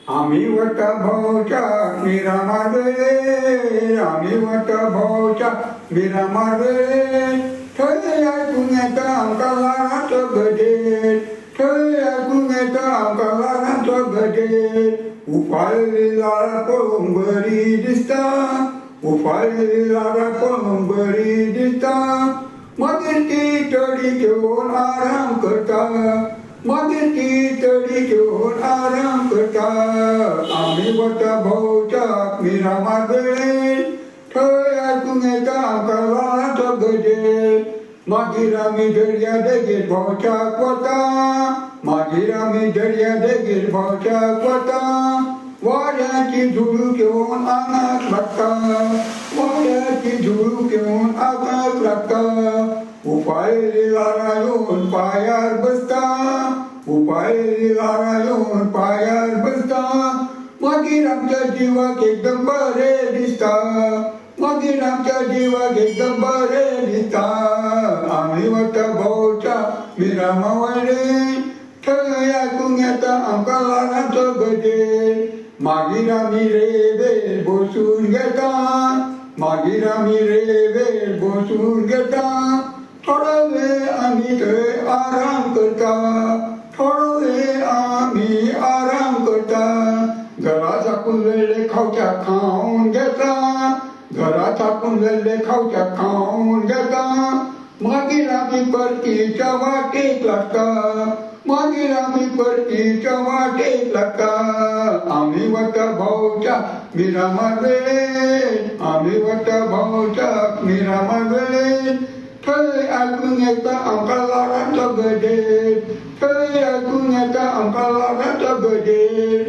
आम्ही वट भाऊच्या मीरा मारले, आम्ही वट भाऊच्या मीरा मारले, थय ऐकून येतं आमका लहानाचं गजे, थय ऐकून येतं आमका लहानाचं गजे. उफाळलेली लारा पळून बरी दिसता, उफाळलेली लारा पळून बरी दिसता, मगरची तडी घेऊन आराम करता, मगरची तडी घेऊन आराम करता. आम्ही वट भाऊच्या मीरा मारले, थय ऐकून येतं आमका लहानाचं गजे. मागीर आमी दर्या देगेर भावच्याक वता, मागीर आमी दर्या देगेर भावच्याक वता, वाड्याची झुळू घेऊन आंगाक लागता, वाड्याची झुळू घेऊन आंगाक लागता. उफाळलेली लारा येऊन पायार बसता, उफाळलेली लारा येऊन पायार बसता, मागीर आमच्या जिवाक एकदम बरे दिसता, मागीर आमच्या जिवाक एकदम बरे दिसता. आम्ही वट भाऊच्या मीरा मावळले, थंय ऐकूंक येता आमकां ल्हानाचो गजे. मागीर आमी रेंवेर बसून घेता, मागीर आमी रेंवेर बसून घेता, थोडो वेळ आमी थंय आराम करता, थोडो वेळ आमी आराम करता. घरा साकून वेळेले खावच्या खावन घेता, घरा साकून वेळेले खावच्या खावन घेता, मागीर आमी परतीच्या वाटेक लागता, मागीर आमी परतीच्या वाटेक लागता. आमी वट भाऊच्या मीरा मारले, आमी वट भाऊच्या मीरा मारले, थंय ऐकूंक येता आमकां ल्हानाचो गजे, थंय ऐकूंक येता आमकां ल्हानाचो गजे.